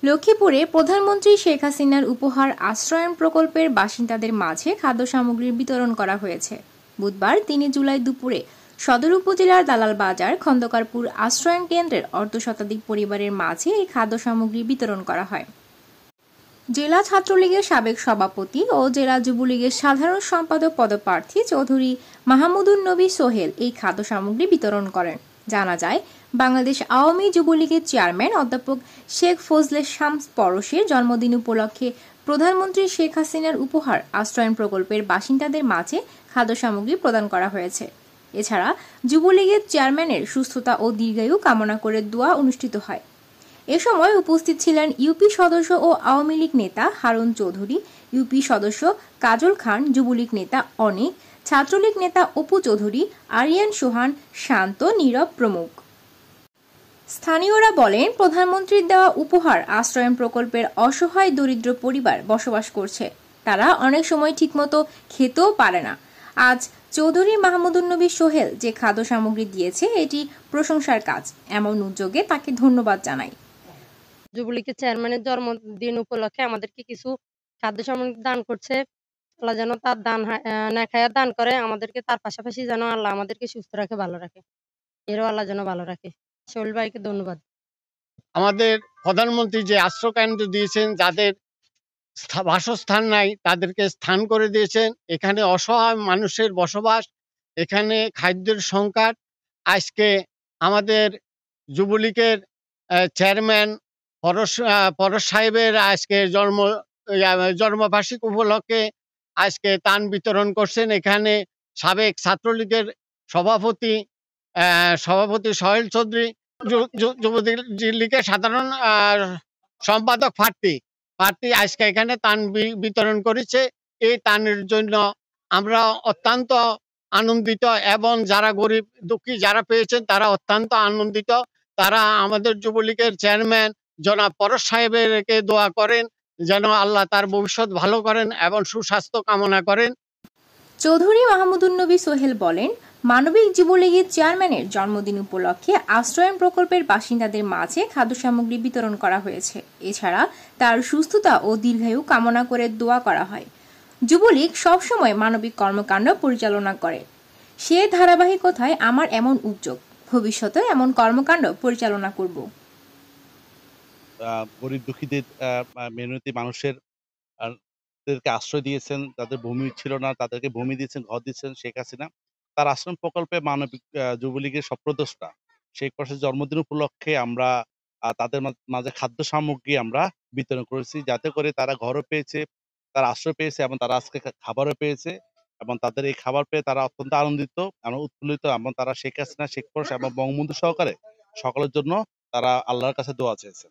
লক্ষ্মীপুরে প্রধানমন্ত্রী শেখ হাসিনার উপহার আশ্রয়ন প্রকল্পের বাসিন্দাদের মাঝে খাদ্য সামগ্রীর বিতরণ করা হয়েছে। বুধবার ৩ জুলাই দুপুরে সদর উপজেলার দালাল বাজার খন্দকারপুর আশ্রয়ন কেন্দ্রের অর্ধশতাধিক পরিবারের মাঝে এই খাদ্য সামগ্রী বিতরণ করা হয়। জেলা ছাত্রলীগের সাবেক সভাপতি ও জেলা যুবলীগের সাধারণ সম্পাদক পদপ্রার্থী চৌধুরী মাহমুদুন নবী সোহেল এই খাদ্য সামগ্রী বিতরণ করেন। জানা যায়, বাংলাদেশ আওয়ামী যুবলীগের চেয়ারম্যান অধ্যাপক শেখ ফজলে শামস পরশের জন্মদিন উপলক্ষে প্রধানমন্ত্রী শেখ হাসিনার উপহার আশ্রয়ন প্রকল্পের বাসিন্দাদের মাঝে খাদ্য সামগ্রী প্রদান করা হয়েছে। এছাড়া যুবলীগের চেয়ারম্যানের সুস্থতা ও দীর্ঘায়ু কামনা করে দোয়া অনুষ্ঠিত হয়। এ সময় উপস্থিত ছিলেন ইউপি সদস্য ও আওয়ামী লীগ নেতা হারুন চৌধুরী, ইউপি সদস্য কাজল খান, যুবলীগ নেতা অনেক, ছাত্রলীগ নেতা অপু চৌধুরী, আরিয়ান সোহান, শান্ত, নীরব প্রমুখ। স্থানীয়রা বলেন, প্রধানমন্ত্রীর দেওয়া উপহার আশ্রয়ন প্রকল্পের অসহায় দরিদ্র পরিবার বসবাস করছে। তারা অনেক সময় ঠিকমতো খেতেও পারে না। আজ চৌধুরী মাহমুদুন নবী সোহেল যে খাদ্য সামগ্রী দিয়েছে এটি প্রশংসার কাজ। এমন উদ্যোগে তাকে ধন্যবাদ জানাই। যুবলীগের চেয়ারম্যানের জন্মদিন উপলক্ষে আমাদেরকে কিছু খাদ্য সামগ্রী দান করছে। আল্লাহ যেন তার দান না খায়া দান করে আমাদেরকে, তার পাশাপাশি যেন আল্লাহ আমাদেরকে সুস্থ রাখে, ভালো রাখে। এরও আল্লাহ যেন ভালো রাখে। সোহেল ভাইকে ধন্যবাদ। আমাদের প্রধানমন্ত্রী যে আশ্রয়কেন্দ্র দিয়েছেন, যাদের বাসস্থান নাই তাদেরকে স্থান করে দিয়েছেন। এখানে অসহায় মানুষের বসবাস, এখানে খাদ্যের সংকট। আজকে আমাদের যুবলীগের চেয়ারম্যান পরশ সাহেবের আজকে জন্মবার্ষিকী উপলক্ষে আজকে ত্রাণ বিতরণ করছেন। এখানে সাবেক ছাত্রলীগের সভাপতি সোহেল চৌধুরী, যুবলীগের সাধারণ সম্পাদক প্রার্থী আজকে এখানে ত্রাণ বিতরণ করেছে। এই ত্রাণের জন্য আমরা অত্যন্ত আনন্দিত, এবং যারা গরিব দুঃখী যারা পেয়েছেন তারা অত্যন্ত আনন্দিত। তারা আমাদের যুবলীগের চেয়ারম্যান জনাব পরশ সাহেবেরকে দোয়া করেন যেন আল্লাহ তার ভবিষ্যৎ ভালো করেন এবং সুস্বাস্থ্য কামনা করেন। চৌধুরী মাহমুদুন নবী সোহেল বলেন, মানবিক যুবলীগের চেয়ারম্যানের জন্মদিন উপলক্ষে আশ্রয়ন প্রকল্পের বাসিন্দাদের মাঝে খাদ্য সামগ্রী বিতরণ করা হয়েছে। এছাড়া তার সুস্থতা ও দীর্ঘায়ু কামনা করে দোয়া করা হয়। যুবলীগ সবসময় মানবিক কর্মকাণ্ড পরিচালনা করে। সে ধারাবাহিকতায় আমার এমন উদ্যোগ, ভবিষ্যতে এমন কর্মকাণ্ড পরিচালনা করব। গরিব দুঃখীদের মেহনতি মানুষের আশ্রয় দিয়েছেন, যাদের ভূমি ছিল না তাদেরকে ভূমি দিয়েছেন, ঘর দিচ্ছেন শেখ হাসিনা। তার আশ্রম প্রকল্পে মানবিক যুবলীগের সপ্রদোষটা শেখ মুজিবের জন্মদিন উপলক্ষে আমরা তাদের মাঝে খাদ্য সামগ্রী আমরা বিতরণ করেছি, যাতে করে তারা ঘরও পেয়েছে, তারা আশ্রয় পেয়েছে এবং তারা আজকে খাবারও পেয়েছে। এবং তাদের এই খাবার পেয়ে তারা অত্যন্ত আনন্দিত এবং উৎফুল্লিত, এবং তারা শেখ হাসিনা, শেখ মুজিব এবং বঙ্গবন্ধু সহকারে সকলের জন্য তারা আল্লাহর কাছে দোয়া চেয়েছে।